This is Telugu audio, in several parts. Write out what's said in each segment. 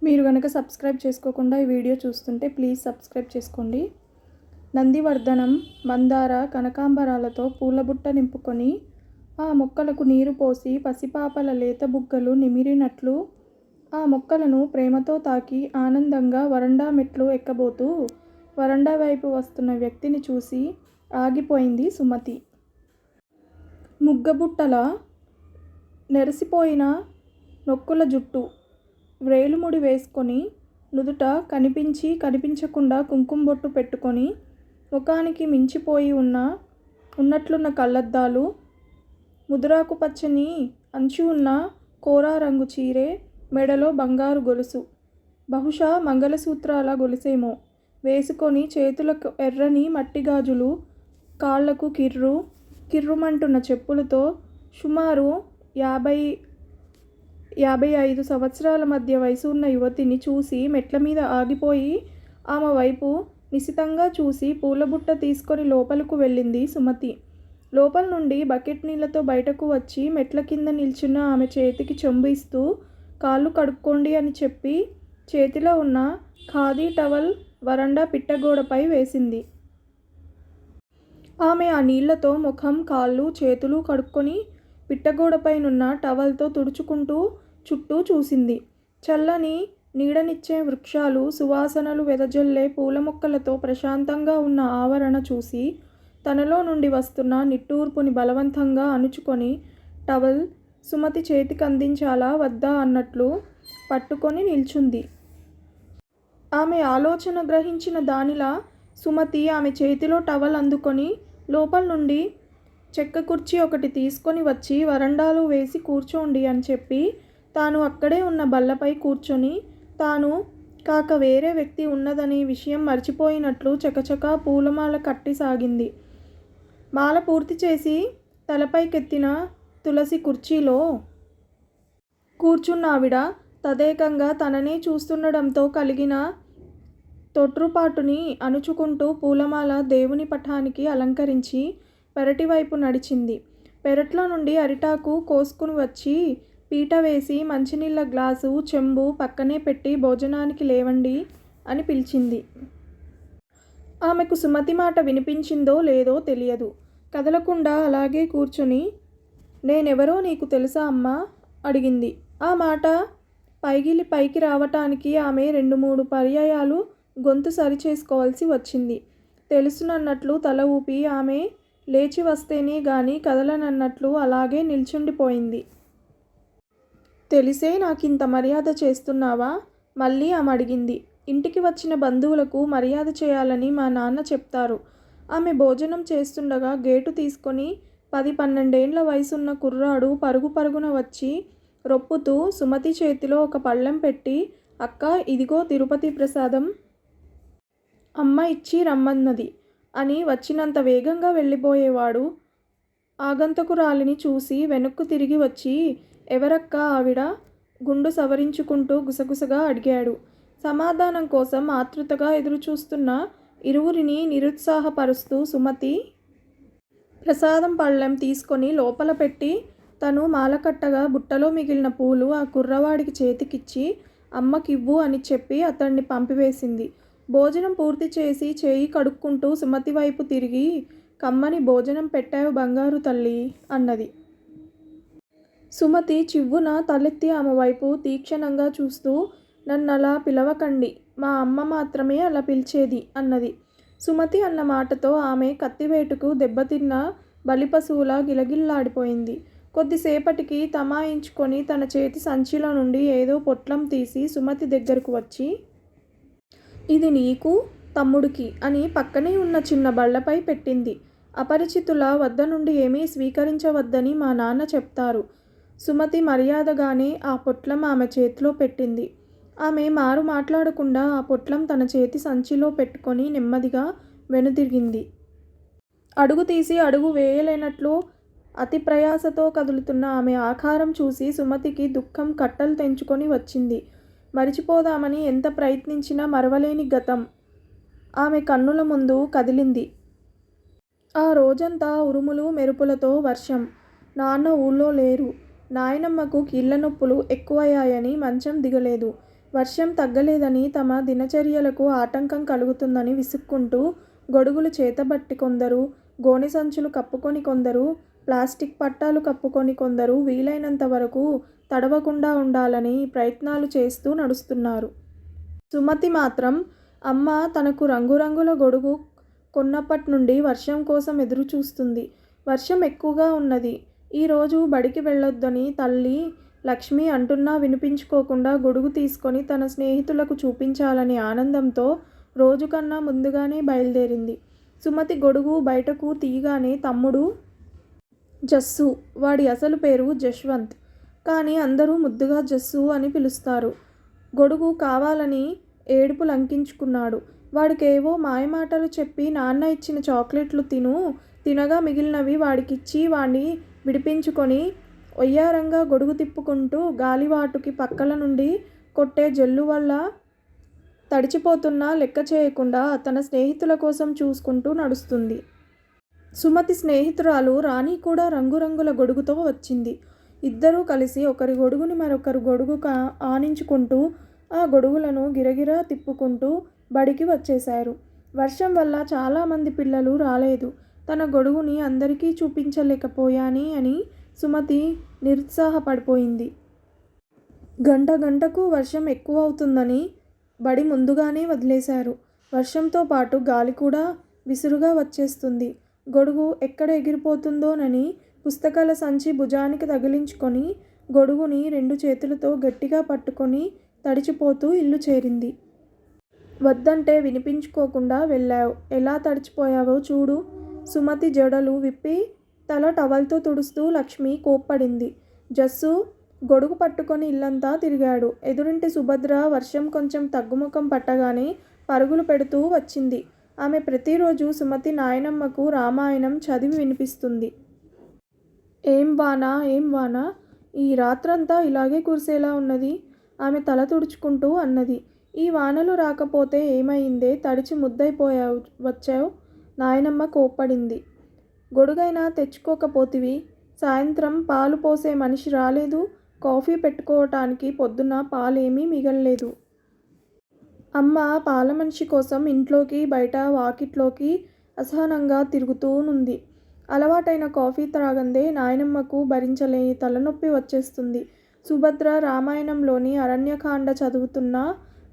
మీరు గనక సబ్స్క్రైబ్ చేసుకోకుండా ఈ వీడియో చూస్తుంటే ప్లీజ్ సబ్స్క్రైబ్ చేసుకోండి. నందివర్ధనం మందార కనకాంబరాలతో పూలబుట్ట నింపుకొని ఆ మొక్కలకు నీరు పోసి పసిపాపల లేత బుగ్గలు నిమిరినట్లు ఆ మొక్కలను ప్రేమతో తాకి ఆనందంగా వరండా మెట్లు ఎక్కబోతూ వరండా వైపు వస్తున్న వ్యక్తిని చూసి ఆగిపోయింది సుమతి. ముగ్గబుట్టల నెరసిపోయిన నొక్కుల జుట్టు, వ్రేలుముడి వేసుకొని నుదుట కనిపించి కనిపించకుండా కుంకుమ బొట్టు పెట్టుకొని ముఖానికి మించిపోయి ఉన్నట్లున్న కళ్ళద్దాలు, ముదురాకు పచ్చని అంచు ఉన్న కోరా రంగు చీరె, మెడలో బంగారు గొలుసు, బహుశా మంగళసూత్రాల గొలుసేమో వేసుకొని చేతులకు ఎర్రని మట్టి గాజులు, కాళ్లకు కిర్రుమంటున్న చెప్పులతో సుమారు 50-55 సంవత్సరాల మధ్య వయసు ఉన్న యువతిని చూసి మెట్ల మీద ఆగిపోయి ఆమె వైపు నిశితంగా చూసి పూలబుట్ట తీసుకొని లోపలకు వెళ్ళింది సుమతి. లోపల నుండి బకెట్ నీళ్లతో బయటకు వచ్చి మెట్ల కింద నిల్చున్న ఆమె చేతికి చెంబు ఇస్తూ కాళ్ళు కడుక్కోండి అని చెప్పి చేతిలో ఉన్న ఖాదీ టవల్ వరండా పిట్టగోడపై వేసింది. ఆమె ఆ నీళ్లతో ముఖం, కాళ్ళు, చేతులు కడుక్కొని పిట్టగోడపైనున్న టవల్తో తుడుచుకుంటూ చుట్టూ చూసింది. చల్లని నీడనిచ్చే వృక్షాలు, సువాసనలు వెదజల్లే పూల మొక్కలతో ప్రశాంతంగా ఉన్న ఆవరణ చూసి తనలో నుండి వస్తున్న నిట్టూర్పుని బలవంతంగా అణుచుకొని టవల్ సుమతి చేతికి అందించాలా వద్దా అన్నట్లు పట్టుకొని నిల్చుంది. ఆమె ఆలోచన గ్రహించిన దానిలా సుమతి ఆమె చేతిలో టవల్ అందుకొని లోపల నుండి చెక్క కుర్చీ ఒకటి తీసుకొని వచ్చి వరండాలో వేసి కూర్చోండి అని చెప్పి తాను అక్కడే ఉన్న బల్లపై కూర్చొని తాను కాక వేరే వ్యక్తి ఉన్నదనే విషయం మర్చిపోయినట్లు చకచకా పూలమాల కట్టి సాగింది. మాల పూర్తి చేసి తలపైకెత్తిన తులసి కుర్చీలో కూర్చున్న ఆవిడ తదేకంగా తననే చూస్తుండడంతో కలిగిన తొట్రుపాటుని అణుచుకుంటూ పూలమాల దేవుని పటానికి అలంకరించి పెరటి వైపు నడిచింది. పెరట్లో నుండి అరిటాకు కోసుకుని వచ్చి పీట వేసి మంచినీళ్ళ గ్లాసు, చెంబు పక్కనే పెట్టి భోజనానికి లేవండి అని పిలిచింది. ఆమెకు సుమతి మాట వినిపించిందో లేదో తెలియదు. కదలకుండా అలాగే కూర్చుని నేనెవరో నీకు తెలుసా అమ్మా అడిగింది. ఆ మాట పైకి రావటానికి ఆమె 2-3 పర్యాయాలు గొంతు సరిచేసుకోవాల్సి వచ్చింది. తెలుసునన్నట్లు తల ఊపి ఆమె లేచి వస్తేనే గాని కదలనన్నట్లు అలాగే నిల్చుండిపోయింది. తెలిసే నాకింత మర్యాద చేస్తున్నావా మళ్ళీ ఆమె అడిగింది. ఇంటికి వచ్చిన బంధువులకు మర్యాద చేయాలని మా నాన్న చెప్తారు. ఆమె భోజనం చేస్తుండగా గేటు తీసుకొని 10-12 ఏండ్ల వయసున్న కుర్రాడు పరుగున వచ్చి రొప్పుతూ సుమతి చేతిలో ఒక పళ్ళెం పెట్టి అక్క ఇదిగో తిరుపతి ప్రసాదం అమ్మ ఇచ్చి రమ్మన్నది అని వచ్చినంత వేగంగా వెళ్ళిపోయేవాడు ఆగంతకురాలిని చూసి వెనక్కు తిరిగి వచ్చి ఎవరక్క ఆవిడ గుండు సవరించుకుంటూ గుసగుసగా అడిగాడు. సమాధానం కోసం ఆతృతగా ఎదురుచూస్తున్న ఇరువురిని నిరుత్సాహపరుస్తూ సుమతి ప్రసాదం పళ్ళెం తీసుకొని లోపల పెట్టి తను మాలకట్టగా బుట్టలో మిగిలిన పూలు ఆ కుర్రవాడికి చేతికిచ్చి అమ్మకివ్వు అని చెప్పి అతన్ని పంపివేసింది. భోజనం పూర్తి చేసి చేయి కడుక్కుంటూ సుమతి వైపు తిరిగి కమ్మని భోజనం పెట్టావు బంగారు తల్లి అన్నది. సుమతి చివ్వున తలెత్తి ఆమె వైపు తీక్షణంగా చూస్తూ నన్నలా పిలవకండి, మా అమ్మ మాత్రమే అలా పిలిచేది అన్నది. సుమతి అన్న మాటతో ఆమె కత్తివేటుకు దెబ్బతిన్న బలిపశువులా గిలగిల్లాడిపోయింది. కొద్దిసేపటికి తమాయించుకొని తన చేతి సంచిలో నుండి ఏదో పొట్లం తీసి సుమతి దగ్గరకు వచ్చి ఇది నీకు తమ్ముడికి అని పక్కనే ఉన్న చిన్న బళ్ళపై పెట్టింది. అపరిచితుల వద్ద నుండి ఏమీ స్వీకరించవద్దని మా నాన్న చెప్తారు. సుమతి మర్యాదగానే ఆ పొట్లం ఆమె చేతిలో పెట్టింది. ఆమె మారు మాట్లాడకుండా ఆ పొట్లం తన చేతి సంచిలో పెట్టుకొని నెమ్మదిగా వెనుదిరిగింది. అడుగు తీసి అడుగు వేయలేనట్లు అతి ప్రయాసతో కదులుతున్న ఆమె ఆకారం చూసి సుమతికి దుఃఖం కట్టలు తెంచుకొని వచ్చింది. మరిచిపోదామని ఎంత ప్రయత్నించినా మరవలేని గతం ఆమె కన్నుల ముందు కదిలింది. ఆ రోజంతా ఉరుములు మెరుపులతో వర్షం. నాన్న ఊళ్ళో లేరు. నాయనమ్మకు కీళ్ళ నొప్పులు ఎక్కువయ్యాయని మంచం దిగలేదు. వర్షం తగ్గలేదని, తమ దినచర్యలకు ఆటంకం కలుగుతుందని విసుక్కుంటూ గొడుగులు చేతబట్టి కొందరు, గోనె సంచులు కప్పుకొని కొందరు, ప్లాస్టిక్ పట్టాలు కప్పుకొని కొందరు వీలైనంత వరకు తడవకుండా ఉండాలని ప్రయత్నాలు చేస్తూ నడుస్తున్నారు. సుమతి మాత్రం అమ్మ తనకు రంగురంగుల గొడుగు కొన్నప్పటి నుండి వర్షం కోసం ఎదురు చూస్తుంది. వర్షం ఎక్కువగా ఉన్నది. ఈరోజు బడికి వెళ్ళొద్దని తల్లి లక్ష్మి అంటున్నా వినిపించుకోకుండా గొడుగు తీసుకొని తన స్నేహితులకు చూపించాలని ఆనందంతో రోజుకన్నా ముందుగానే బయలుదేరింది. సుమతి గొడుగు బయటకు తీయగానే తమ్ముడు జస్సు, వాడి అసలు పేరు జశ్వంత్, కానీ అందరూ ముద్దుగా జస్సు అని పిలుస్తారు, గొడుగు కావాలని ఏడుపు లంకించుకున్నాడు. వాడికేవో మాయమాటలు చెప్పి నాన్న ఇచ్చిన చాక్లెట్లు తినగా మిగిలినవి వాడికిచ్చి వాణ్ణి విడిపించుకొని ఒయ్యారంగా గొడుగు తిప్పుకుంటూ గాలివాటుకి పక్కల నుండి కొట్టే జల్లు వల్ల తడిచిపోతున్నా లెక్క చేయకుండా తన స్నేహితుల కోసం చూసుకుంటూ నడుస్తుంది. సుమతి స్నేహితురాలు రాణి కూడా రంగురంగుల గొడుగుతో వచ్చింది. ఇద్దరూ కలిసి ఒకరి గొడుగుని మరొకరు గొడుగు ఆనించుకుంటూ ఆ గొడుగులను గిరగిరా తిప్పుకుంటూ బడికి వచ్చేశారు. వర్షం వల్ల చాలామంది పిల్లలు రాలేదు. తన గొడుగుని అందరికీ చూపించలేకపోయాని అని సుమతి నిరుత్సాహపడిపోయింది. గంటకు వర్షం ఎక్కువ అవుతుందని బడి ముందుగానే వదిలేశారు. వర్షంతో పాటు గాలి కూడా విసురుగా వచ్చేస్తుంది. గొడుగు ఎక్కడ ఎగిరిపోతుందోనని పుస్తకాల సంచి భుజానికి తగిలించుకొని గొడుగుని 2 చేతులతో గట్టిగా పట్టుకొని తడిచిపోతూ ఇల్లు చేరింది. వద్దంటే వినిపించుకోకుండా వెళ్ళావు, ఎలా తడిచిపోయావో చూడు. సుమతి జడలు విప్పి తల టవల్తో తుడుస్తూ లక్ష్మి కోప్పడింది. జస్సు గొడుగు పట్టుకొని ఇల్లంతా తిరిగాడు. ఎదురింటి సుభద్ర వర్షం కొంచెం తగ్గుముఖం పట్టగానే పరుగులు పెడుతూ వచ్చింది. ఆమె ప్రతిరోజు సుమతి నాయనమ్మకు రామాయణం చదివి వినిపిస్తుంది. ఏం వాన, ఈ రాత్రంతా ఇలాగే కురిసేలా ఉన్నది, ఆమె తల తుడుచుకుంటూ అన్నది. ఈ వానలు రాకపోతే ఏమైందే, తడిచి వచ్చావు, నాయనమ్మ కోప్పడింది. గొడుగైనా తెచ్చుకోకపోతివి, సాయంత్రం పాలు పోసే మనిషి రాలేదు, కాఫీ పెట్టుకోవటానికి పొద్దున్న పాలేమీ మిగల్లేదు. అమ్మ పాల మనిషి కోసం ఇంట్లోకి బయట వాకిట్లోకి అసహనంగా తిరుగుతూనుంది. అలవాటైన కాఫీ త్రాగందే నాయనమ్మకు భరించలేని తలనొప్పి వచ్చేస్తుంది. సుభద్ర రామాయణంలోని అరణ్యకాండ చదువుతున్న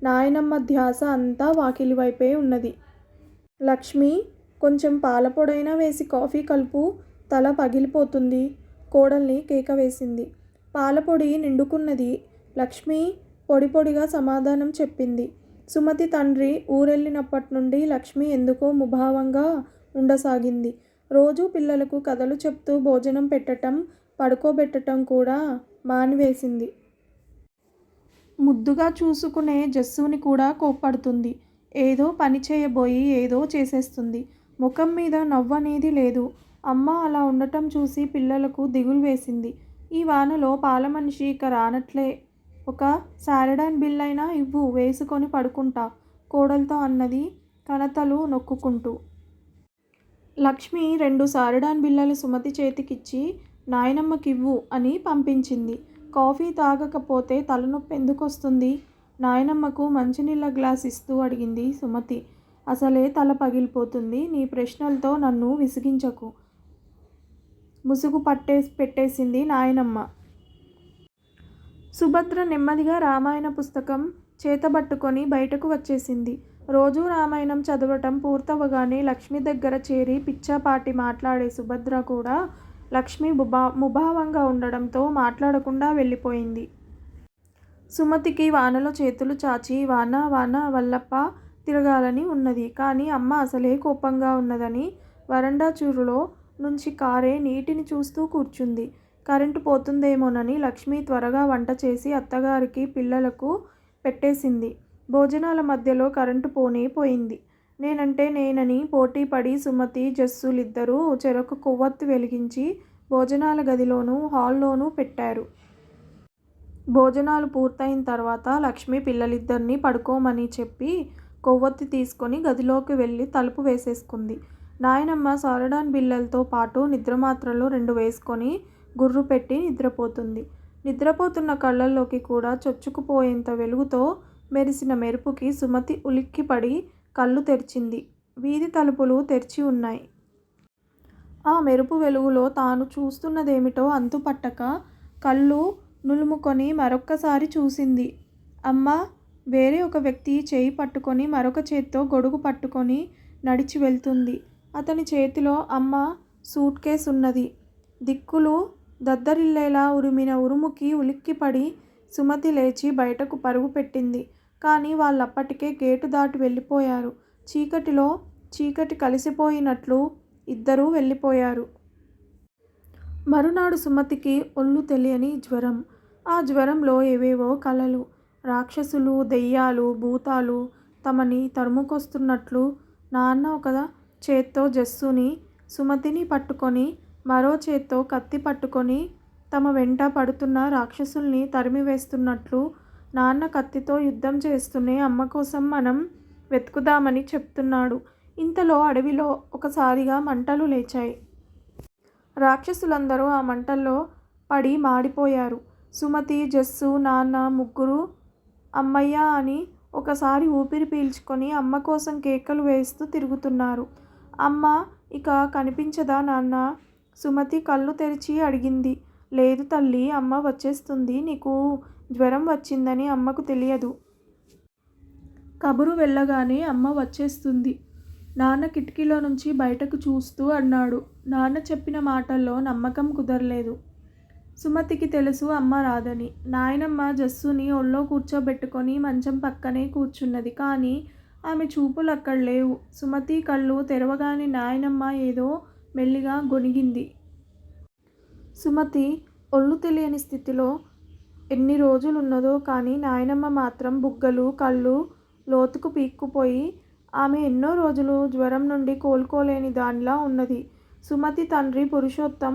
నాయనమ్మ ధ్యాస అంతా వాకిలి వైపే ఉన్నది. లక్ష్మి, కొంచెం పాలపొడైనా వేసి కాఫీ కలుపు, తల పగిలిపోతుంది, కోడల్ని కేక వేసింది. పాలపొడి నిండుకున్నది, లక్ష్మి పొడిగా సమాధానం చెప్పింది. సుమతి తండ్రి ఊరెళ్ళినప్పటి నుండి లక్ష్మి ఎందుకో ముభావంగా ఉండసాగింది. రోజూ పిల్లలకు కథలు చెప్తూ భోజనం పెట్టటం, పడుకోబెట్టటం కూడా మానివేసింది. ముద్దుగా చూసుకునే జస్సుని కూడా కోప్పడుతుంది. ఏదో పని చేయబోయి ఏదో చేసేస్తుంది. ముఖం మీద నవ్వనేది లేదు. అమ్మ అలా ఉండటం చూసి పిల్లలకు దిగులు వేసింది. ఈ వానలో పాల మనిషి ఇక రానట్లే, ఒక సారడాన్ బిల్లైనా ఇవ్వు, వేసుకొని పడుకుంటా, కోడలతో అన్నది కణతలు నొక్కుకుంటూ. లక్ష్మి 2 సారడాన్ బిళ్ళలు సుమతి చేతికిచ్చి నాయనమ్మకివ్వు అని పంపించింది. కాఫీ తాగకపోతే తలనొప్పి ఎందుకొస్తుంది? నాయనమ్మకు మంచినీళ్ళ గ్లాస్ ఇస్తూ అడిగింది సుమతి. అసలే తల పగిలిపోతుంది, నీ ప్రశ్నలతో నన్ను విసిగించకు, ముసుగు పెట్టేసింది నాయనమ్మ. సుభద్ర నెమ్మదిగా రామాయణ పుస్తకం చేతబట్టుకొని బయటకు వచ్చేసింది. రోజూ రామాయణం చదవటం పూర్తవగానే లక్ష్మి దగ్గర చేరి పిచ్చాపాటి మాట్లాడే సుభద్ర కూడా లక్ష్మి ముభావంగా ఉండడంతో మాట్లాడకుండా వెళ్ళిపోయింది. సుమతికి వానలో చేతులు చాచి వాన వల్లప్ప తిరగాలని ఉన్నది. కానీ అమ్మ అసలే కోపంగా ఉన్నదని వరండా చూరులో నుంచి కారే నీటిని చూస్తూ కూర్చుంది. కరెంటు పోతుందేమోనని లక్ష్మి త్వరగా వంట చేసి అత్తగారికి పిల్లలకు పెట్టేసింది. భోజనాల మధ్యలో కరెంటు పోయింది. నేనంటే నేనని పోటీపడి సుమతి జస్సులిద్దరూ చెరొక కొవ్వొత్తి వెలిగించి భోజనాల గదిలోనూ హాల్లోనూ పెట్టారు. భోజనాలు పూర్తయిన తర్వాత లక్ష్మి పిల్లలిద్దరినీ పడుకోమని చెప్పి కొవ్వొత్తి తీసుకొని గదిలోకి వెళ్ళి తలుపు వేసేసుకుంది. నాయనమ్మ సారడాన్ బిళ్ళలతో పాటు నిద్రమాత్రలు 2 వేసుకొని గుర్రు పెట్టి నిద్రపోతుంది. నిద్రపోతున్న కళ్ళల్లోకి కూడా చొచ్చుకుపోయేంత వెలుగుతో మెరిసిన మెరుపుకి సుమతి ఉలిక్కిపడి కళ్ళు తెరిచింది. వీధి తలుపులు తెరిచి ఉన్నాయి. ఆ మెరుపు వెలుగులో తాను చూస్తున్నదేమిటో అంతుపట్టక కళ్ళు నులుముకొని మరొక్కసారి చూసింది. అమ్మా! వేరే ఒక వ్యక్తి చేయి పట్టుకొని మరొక చేత్తో గొడుగు పట్టుకొని నడిచి వెళ్తుంది. అతని చేతిలో అమ్మ సూట్ కేస్ ఉన్నది. దిక్కులు దద్దరిల్లేలా ఉరిమిన ఉరుముకి ఉలిక్కిపడి సుమతి లేచి బయటకు పరుగు పెట్టింది. కానీ వాళ్ళప్పటికే గేటు దాటి వెళ్ళిపోయారు. చీకటిలో చీకటి కలిసిపోయినట్లు ఇద్దరూ వెళ్ళిపోయారు. మరునాడు సుమతికి ఒళ్ళు తెలియని జ్వరం. ఆ జ్వరంలో ఏవేవో కలలు. రాక్షసులు, దెయ్యాలు, భూతాలు తమని తరుముకొస్తున్నట్లు. నాన్న ఒక చేత్తో జస్సుని, సుమతిని పట్టుకొని మరో చేత్తో కత్తి పట్టుకొని తమ వెంట పడుతున్న రాక్షసుల్ని తరిమివేస్తున్నట్లు. నాన్న కత్తితో యుద్ధం చేస్తూనే అమ్మ కోసం మనం వెతుకుదామని చెప్తున్నాడు. ఇంతలో అడవిలో ఒకసారిగా మంటలు లేచాయి. రాక్షసులందరూ ఆ మంటల్లో పడి మాడిపోయారు. సుమతి, జస్సు, నాన్న ముగ్గురు అమ్మయ్య అని ఒకసారి ఊపిరి పీల్చుకొని అమ్మ కోసం కేకలు వేస్తూ తిరుగుతున్నారు. అమ్మ ఇక కనిపించదా నాన్నా? సుమతి కళ్ళు తెరిచి అడిగింది. లేదు తల్లి, అమ్మ వచ్చేస్తుంది. నీకు జ్వరం వచ్చిందని అమ్మకు తెలియదు. కబురు వెళ్ళగానే అమ్మ వచ్చేస్తుంది. నాన్న కిటికీలో నుంచి బయటకు చూస్తూ అన్నాడు. నాన్న చెప్పిన మాటల్లో నమ్మకం కుదరలేదు. సుమతికి తెలుసు అమ్మ రాదని. నాయనమ్మ జస్సుని ఒళ్ళో కూర్చోబెట్టుకొని మంచం పక్కనే కూర్చున్నది. కానీ ఆమె చూపులు అక్కడ లేవు. సుమతి కళ్ళు తెరవగానే నాయనమ్మ ఏదో మెల్లిగా గొణిగింది. సుమతి ఒళ్ళు తెలియని స్థితిలో ఎన్ని రోజులున్నదో కానీ నాయనమ్మ మాత్రం బుగ్గలు, కళ్ళు లోతుకు పీక్కుపోయి ఆమె ఎన్నో రోజులు జ్వరం నుండి కోలుకోలేని దానిలా ఉన్నది. సుమతి తండ్రి పురుషోత్తం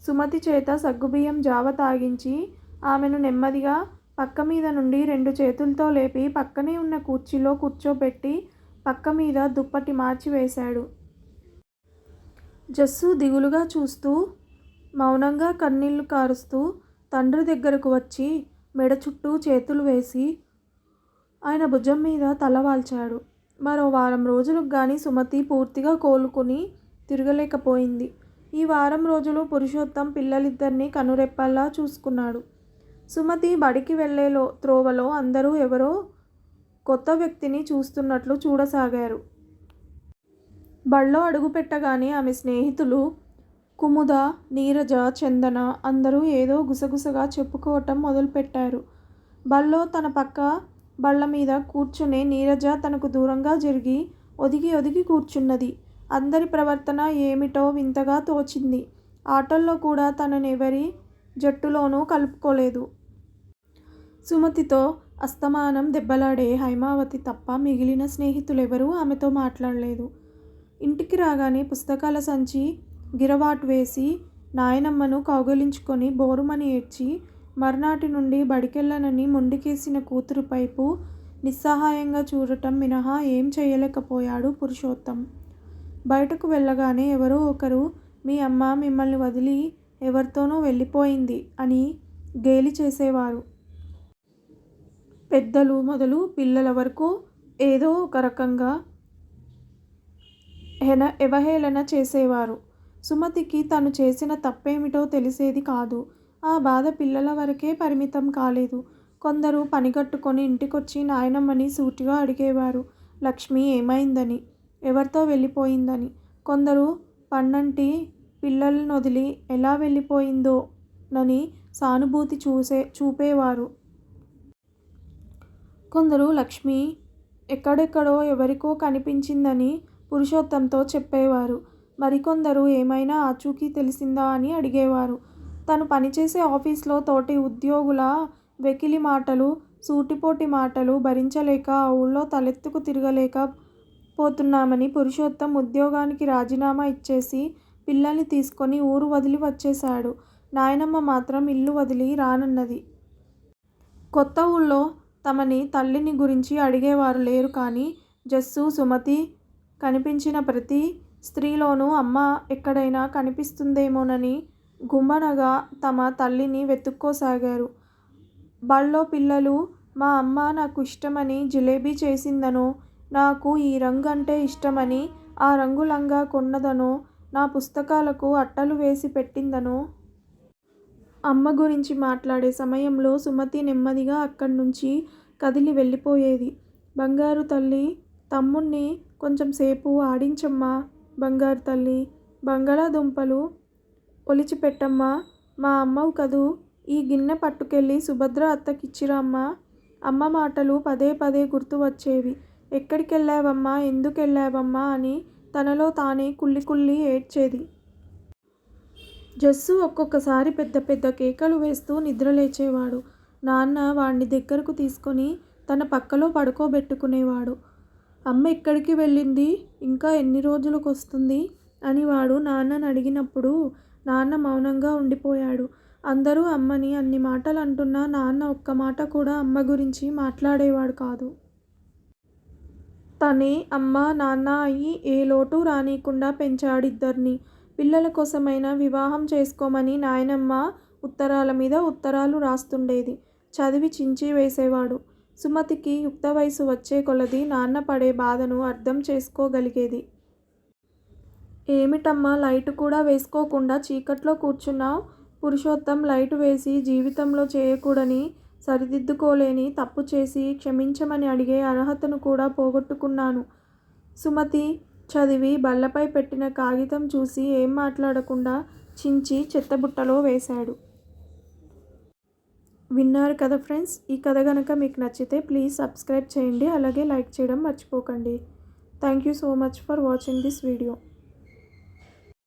సుమతి చేత సగ్గుబియ్యం జావ తాగించి ఆమెను నెమ్మదిగా పక్క మీద నుండి 2 చేతులతో లేపి పక్కనే ఉన్న కుర్చీలో కూర్చోబెట్టి పక్క మీద దుప్పటి మార్చి వేశాడు. జస్సు దిగులుగా చూస్తూ మౌనంగా కన్నీళ్లు కారుస్తూ తండ్రి దగ్గరకు వచ్చి మెడ చుట్టూ చేతులు వేసి ఆయన భుజం మీద తల వాల్చాడు. మరో వారం రోజులకు గాని సుమతి పూర్తిగా కోలుకుని తిరగలేకపోయింది. ఈ వారం రోజులు పురుషోత్తం పిల్లలిద్దరినీ కనురెప్పల్లా చూసుకున్నాడు. సుమతి బడికి వెళ్లే త్రోవలో అందరూ ఎవరో కొత్త వ్యక్తిని చూస్తున్నట్లు చూడసాగారు. బళ్ళో అడుగుపెట్టగానే ఆమె స్నేహితులు కుముద, నీరజ, చందన అందరూ ఏదో గుసగుసగా చెప్పుకోవటం మొదలుపెట్టారు. బళ్ళో తన పక్క బళ్ళ మీద కూర్చునే నీరజ తనకు దూరంగా జరిగి ఒదిగి ఒదిగి కూర్చున్నది. అందరి ప్రవర్తన ఏమిటో వింతగా తోచింది. ఆటల్లో కూడా తననెవరి జట్టులోనూ కలుపుకోలేదు. సుమతితో అస్తమానం దెబ్బలాడే హైమావతి తప్ప మిగిలిన స్నేహితులెవరూ ఆమెతో మాట్లాడలేదు. ఇంటికి రాగానే పుస్తకాల సంచి గిరవాటు వేసి నాయనమ్మను కౌగిలించుకొని బోరుమని ఏడ్చి మర్నాటి నుండి బడికెళ్ళనని మొండికేసిన కూతురు వైపు నిస్సహాయంగా చూడటం మినహా ఏం చేయలేకపోయాడు పురుషోత్తం. బయటకు వెళ్ళగానే ఎవరో ఒకరు మీ అమ్మ మిమ్మల్ని వదిలి ఎవరితోనో వెళ్ళిపోయింది అని గేలి చేసేవారు. పెద్దలు మొదలు పిల్లల వరకు ఏదో ఒక రకంగా అవహేళన చేసేవారు. సుమతికి తను చేసిన తప్పేమిటో తెలిసేది కాదు. ఆ బాధ పిల్లల వరకే పరిమితం కాలేదు. కొందరు పనిగట్టుకొని ఇంటికొచ్చి నాయనమ్మని సూటిగా అడిగేవారు. లక్ష్మి ఏమైందని, ఎవరితో వెళ్ళిపోయిందని. కొందరు పన్నంటి పిల్లలనొదిలి ఎలా వెళ్ళిపోయిందోనని సానుభూతి చూపేవారు. కొందరు లక్ష్మి ఎక్కడెక్కడో ఎవరికో కనిపించిందని పురుషోత్తంతో చెప్పేవారు. మరికొందరు ఏమైనా ఆచూకీ తెలిసిందా అని అడిగేవారు. తను పనిచేసే ఆఫీస్లో తోటి ఉద్యోగుల వెకిలి మాటలు, సూటిపోటి మాటలు భరించలేక ఆ ఊళ్ళో తలెత్తుకు తిరగలేక పోతున్నామని పురుషోత్తం ఉద్యోగానికి రాజీనామా ఇచ్చేసి పిల్లల్ని తీసుకొని ఊరు వదిలి వచ్చేశాడు. నాయనమ్మ మాత్రం ఇల్లు వదిలి రానన్నది. కొత్త ఊళ్ళో తమని తల్లిని గురించి అడిగేవారు లేరు. కానీ జస్సు, సుమతి కనిపించిన ప్రతి స్త్రీలోనూ అమ్మ ఎక్కడైనా కనిపిస్తుందేమోనని గుమ్మనగా తమ తల్లిని వెతుక్కోసాగారు. బళ్ళో పిల్లలు మా అమ్మ నాకు ఇష్టమని జిలేబీ చేసిందనో, నాకు ఈ రంగు అంటే ఇష్టమని ఆ రంగు లంగా కొన్నదనో, నా పుస్తకాలకు అట్టలు వేసి పెట్టిందనో. అమ్మ గురించి మాట్లాడే సమయంలో సుమతి నెమ్మదిగా అక్కడి నుంచి కదిలి వెళ్ళిపోయేది. బంగారు తల్లి, తమ్ముణ్ణి కొంచెం సేపు ఆడించమ్మా. బంగారు తల్లి, బంగాళాదుంపలు ఒలిచిపెట్టమ్మా. మా అమ్మవు కదూ, ఈ గిన్నె పట్టుకెళ్ళి సుభద్ర అత్తకిచ్చిరామ్మా. అమ్మ మాటలు పదే పదే గుర్తు వచ్చేవి. ఎక్కడికెళ్ళావమ్మా, ఎందుకెళ్ళావమ్మా అని తనలో తానే కుళ్ళి కుళ్ళి ఏడ్చేది. జస్సు ఒక్కొక్కసారి పెద్ద పెద్ద కేకలు వేస్తూ నిద్రలేచేవాడు. నాన్న వాణ్ణి దగ్గరకు తీసుకొని తన పక్కలో పడుకోబెట్టుకునేవాడు. అమ్మ ఎక్కడికి వెళ్ళింది, ఇంకా ఎన్ని రోజులకొస్తుంది అని వాడు నాన్నని అడిగినప్పుడు నాన్న మౌనంగా ఉండిపోయాడు. అందరూ అమ్మని అన్ని మాటలు అంటున్నా నాన్న ఒక్క మాట కూడా అమ్మ గురించి మాట్లాడేవాడు కాదు. తనే అమ్మ నాన్న అయి ఏ లోటు రానీకుండా పెంచాడిద్దరిని. పిల్లల కోసమైనా వివాహం చేసుకోమని నాయనమ్మ ఉత్తరాల మీద ఉత్తరాలు రాస్తుండేది. చదివి చించి వేసేవాడు. సుమతికి యుక్త వయసు వచ్చే కొలది నాన్న పడే బాధను అర్థం చేసుకోగలిగేది. ఏమిటమ్మా, లైటు కూడా వేసుకోకుండా చీకట్లో కూర్చున్నావ్? పురుషోత్తం లైటు వేసి జీవితంలో చేయకూడని, సరిదిద్దుకోలేని తప్పు చేసి క్షమించమని అడిగే అర్హతను కూడా పోగొట్టుకున్నాను. సుమతి చదివి బల్లపై పెట్టిన కాగితం చూసి ఏం మాట్లాడకుండా చించి చెత్తబుట్టలో వేశాడు. విన్నారు కదా ఫ్రెండ్స్, ఈ కథ కనుక మీకు నచ్చితే ప్లీజ్ సబ్స్క్రైబ్ చేయండి, అలాగే లైక్ చేయడం మర్చిపోకండి. Thank you so much for watching this video.